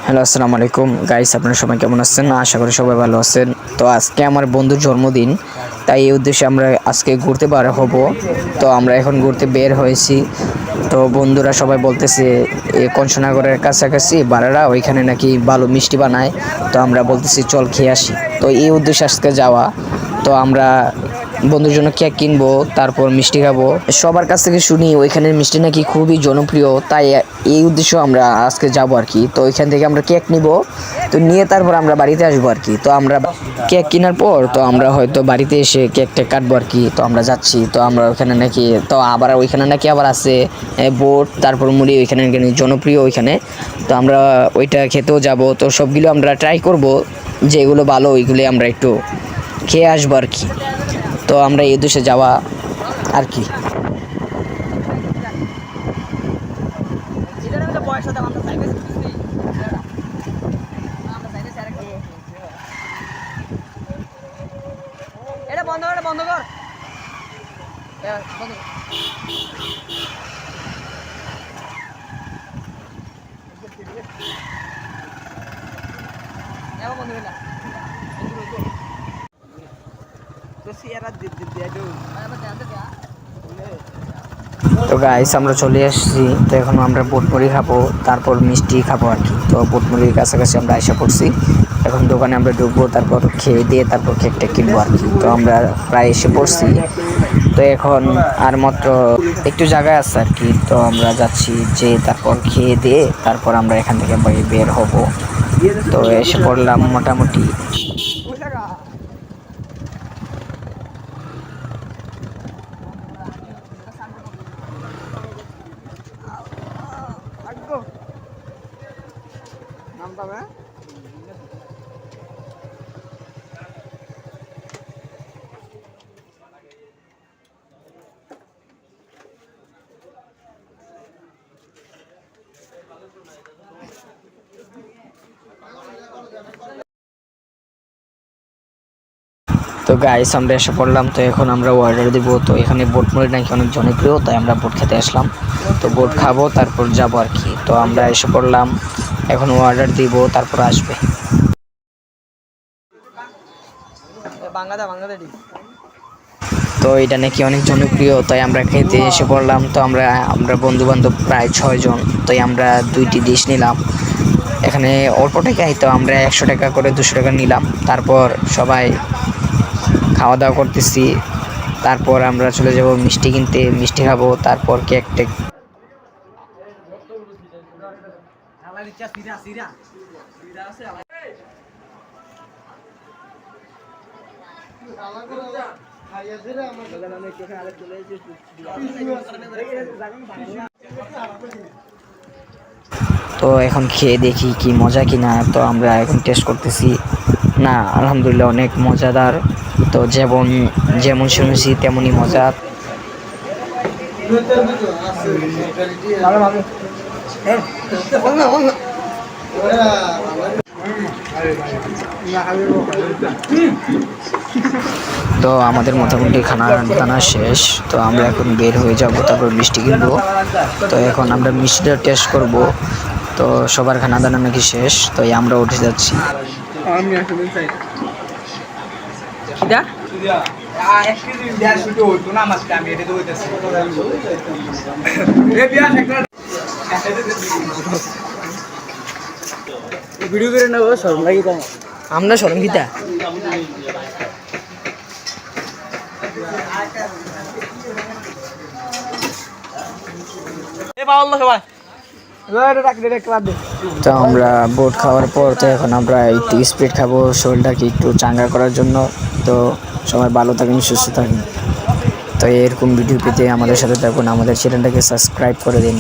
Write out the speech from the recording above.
Hello, আসসালামু আলাইকুম guys. আপনারা সবাই কেমন আছেন? আশা করি সবাই ভালো আছেন। তো আজকে আমার বন্ধুর জন্মদিন, তাই এই উদ্দেশ্যে আমরা আজকে ঘুরতে বার হব। তো আমরা এখন ঘুরতে বের হয়েছি। তো বন্ধুরা সবাই বলতেছে কংসনগরের কাছাকাছি বারারা, ওইখানে নাকি ভালো মিষ্টি বানায়। তো আমরা বলতেছি চল খেয়ে আসি। তো এই উদ্দেশ্যে আজকে যাওয়া। তো আমরা বন্ধুর জন্য কেক কিনবো, তারপর মিষ্টি খাবো। সবার কাছ থেকে শুনি ওইখানের মিষ্টি নাকি খুবই জনপ্রিয়, তাই এই উদ্দেশ্য আমরা আজকে যাবো আর কি। তো ওইখান থেকে আমরা কেক নিব, তো নিয়ে তারপর আমরা বাড়িতে আসবো আর কি। তো আমরা কেক কেনার পর তো আমরা হয়তো বাড়িতে এসে কেকটা কাটবো আর কি। তো আমরা যাচ্ছি, তো আমরা ওইখানে নাকি তো আবার ওইখানে নাকি আবার আছে বোট, তারপর মুড়ি ওইখানে নাকি জনপ্রিয় ওইখানে। তো আমরা ওইটা খেতেও যাব। তো সবগুলো আমরা ট্রাই করব, যেগুলো ভালো ওইগুলো আমরা একটু খেয়ে আসবো আর কি। তো আমরা এই দেশে যাওয়া আর কি। এটা বন্ধ কর, বন্ধ কর, বন্ধ কর। এবার বন্ধ কর না। তো সিয়ারা দিয়ে দাও। আরে জানতে দা। তো গাইস আমরা চলে আসছি। তো এখন আমরা বুটমুড়ি খাবো, তারপর মিষ্টি খাবো আর কি। তো বুটমুড়ির কাছাকাছি আমরা এসে পড়ছি। এখন দোকানে আমরা ঢুকবো, তারপর খেয়ে দিয়ে তারপর কেকটা কিনবো আর কি। তো আমরা প্রায় এসে পড়ছি। তো এখন আর মাত্র একটু জায়গায় আছে আর কি। তো আমরা যাচ্ছি, যে তারপর খেয়ে দিয়ে তারপর আমরা এখান থেকে বের হব। তো এসে পড়লাম মোটামুটি। তো গাইস আমরা এসে পড়লাম। তো এখন আমরা অর্ডার দিব। তো এখানে বোট মুড়ি নাকি অনেক জনপ্রিয়, তাই আমরা বোট খেতে আসলাম। তো বোট খাবো, তারপর যাবো আর কি। তো আমরা এসে পড়লাম, এখন অর্ডার দিব, তারপর আসবে। বাংলাদেশ। তো এটা নাকি অনেক জনপ্রিয়, তাই আমরা খেতে এসে পড়লাম। তো আমরা বন্ধু বান্ধব প্রায় 6 জন। তাই আমরা 2টি ডিশ নিলাম। এখানে অল্প টাকাই, তো আমরা 100 টাকা করে 200 টাকা নিলাম। তারপর সবাই খাওয়া দাওয়া করতেছি। তারপর আমরা চলে যাব মিষ্টি কিনতে, মিষ্টি খাবো, তারপর কেক টেক। তো এখন খেয়ে দেখি কি মজা কিনা। তো আমরা এখন টেস্ট করতেছি। না, আলহামদুলিল্লাহ অনেক মজাদার। তো যেমন যেমন শুনেছি তেমনই মজা। তো আমাদের মোটামুটি খানা দানা শেষ। তো আমরা এখন বের হয়ে যাব, তারপর মিষ্টি কিনবো। তো এখন আমরা মিষ্টিটা টেস্ট করব। তো সবার খানা দানা নাকি শেষ, তো আমরা উঠে যাচ্ছি। ভিডিও করে নেবো, শরম লাগি তাই আমরা সরঙ্গিতা। তো আমরা বোট খাওয়ার পর তো এখন আমরা একটু স্পিড খাবো, শরীরটাকে একটু চাঙ্গা করার জন্য। তো সবাই ভালো থাকেন, সুস্থ থাকেন। তো এরকম ভিডিও পেতে আমাদের সাথে থাকুন, আমাদের চ্যানেলটাকে সাবস্ক্রাইব করে দিন।